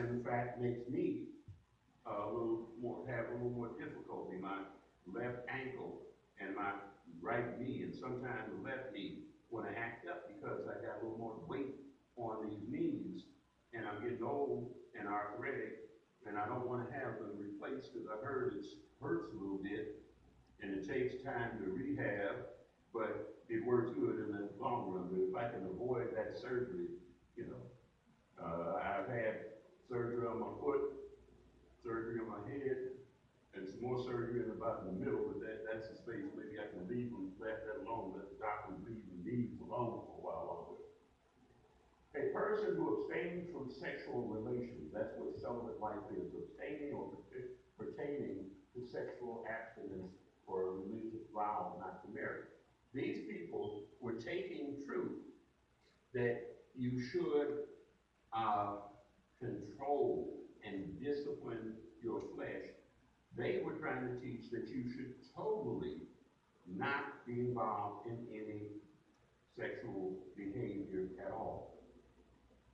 And the fact makes me have a little more difficulty. My left ankle and my right knee, and sometimes the left knee, want to act up because I got a little more weight on these knees, and I'm getting old and arthritic, and I don't want to have them replaced because I heard it hurts a little bit, and it takes time to rehab, but it works good in the long run. But if I can avoid that surgery, you know, I've had surgery on my foot, surgery on my head, and some more surgery in about in the middle, but that's the space. Maybe I can leave them, let that alone, let the doctors leave the knees alone for a while longer. A person who abstains from sexual relations, that's what celibate life is, abstaining or pertaining to sexual abstinence for a religious vow not to marry. These people were taking truth that you should control and discipline your flesh. They were trying to teach that you should totally not be involved in any sexual behavior at all.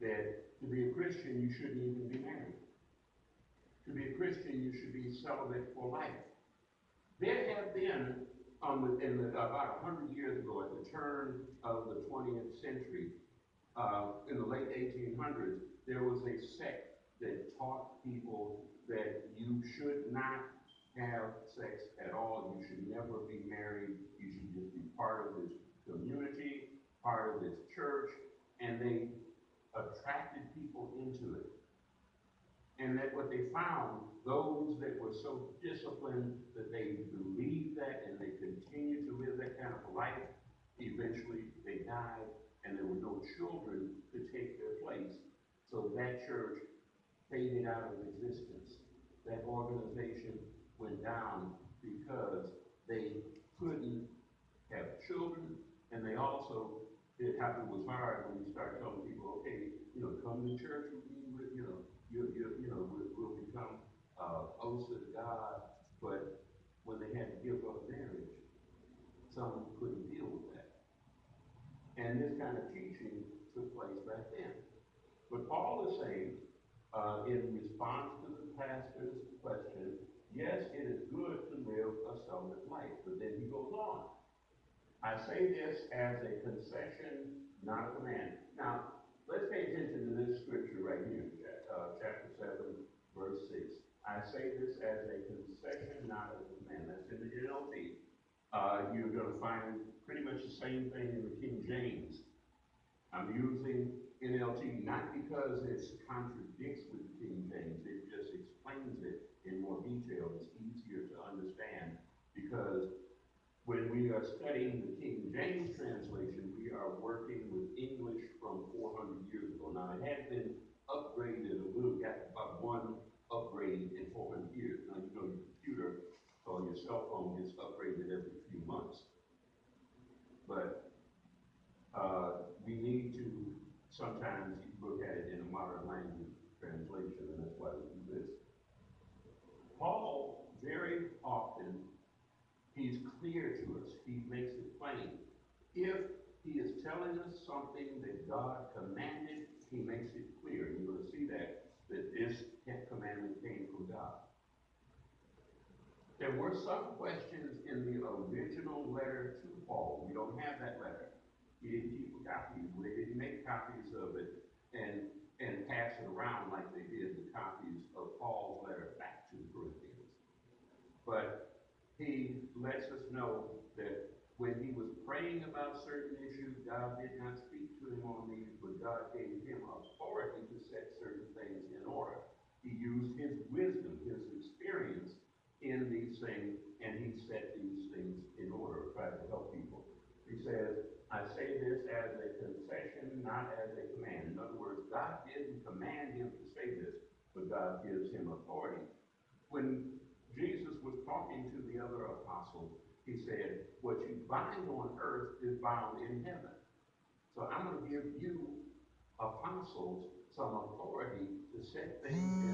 That to be a Christian, you shouldn't even be married. To be a Christian, you should be celibate for life. There have been, about 100 years ago, at the turn of the 20th century, in the late 1800s, there was a sect that taught people that you should not have sex at all. You should never be married. You should just be part of this community, part of this church, and they attracted people into it. And that what they found, those that were so disciplined that they believed that and they continued to live that kind of a life, eventually they died and there were no children to take their place. So that church faded out of existence. That organization went down because they couldn't have children, and they also, it was hard when you start telling people, okay, come to church with me, we'll become closer to God. But when they had to give up marriage, some couldn't deal with that. And this kind of teaching took place back then. But Paul is saying, in response to the pastor's question, yes, it is good to live a celibate life. But then he goes on. I say this as a concession, not a command. Now, let's pay attention to this scripture right here, chapter 7, verse 6. I say this as a concession, not as a command. That's in the NLT. You're going to find pretty much the same thing in the King James. I'm using NLT not because it contradicts with the King James. It just explains it in more detail. It's easier to understand because when we are studying the King James translation, we are working with English from 400 years ago. Now, it has been upgraded a little, got about one upgrade in 400 years. Now, your computer or your cell phone gets upgraded every few months. But we need to sometimes look at it in a modern language translation, and that's why we do this. Paul, very often, he's clear to us. He makes it plain. If he is telling us something that God commanded, he makes it clear. You're going to see that this commandment came from God. There were some questions in the original letter to Paul. We don't have that letter. He didn't keep a copy. They didn't make copies of it and pass it around like they did the copies of Paul's letter back to the Corinthians. But he lets us know that when he was praying about certain issues, God did not speak to him on these, but God gave him authority to set certain things in order. He used his wisdom, his experience in these things, and he set these things in order, tried to help people. He says, I say this as a concession, not as a command. In other words, God didn't command him to say this, but God gives him authority. When Jesus was talking to the other apostles, he said, what you bind on earth is bound in heaven. So I'm going to give you, apostles, some authority to set things in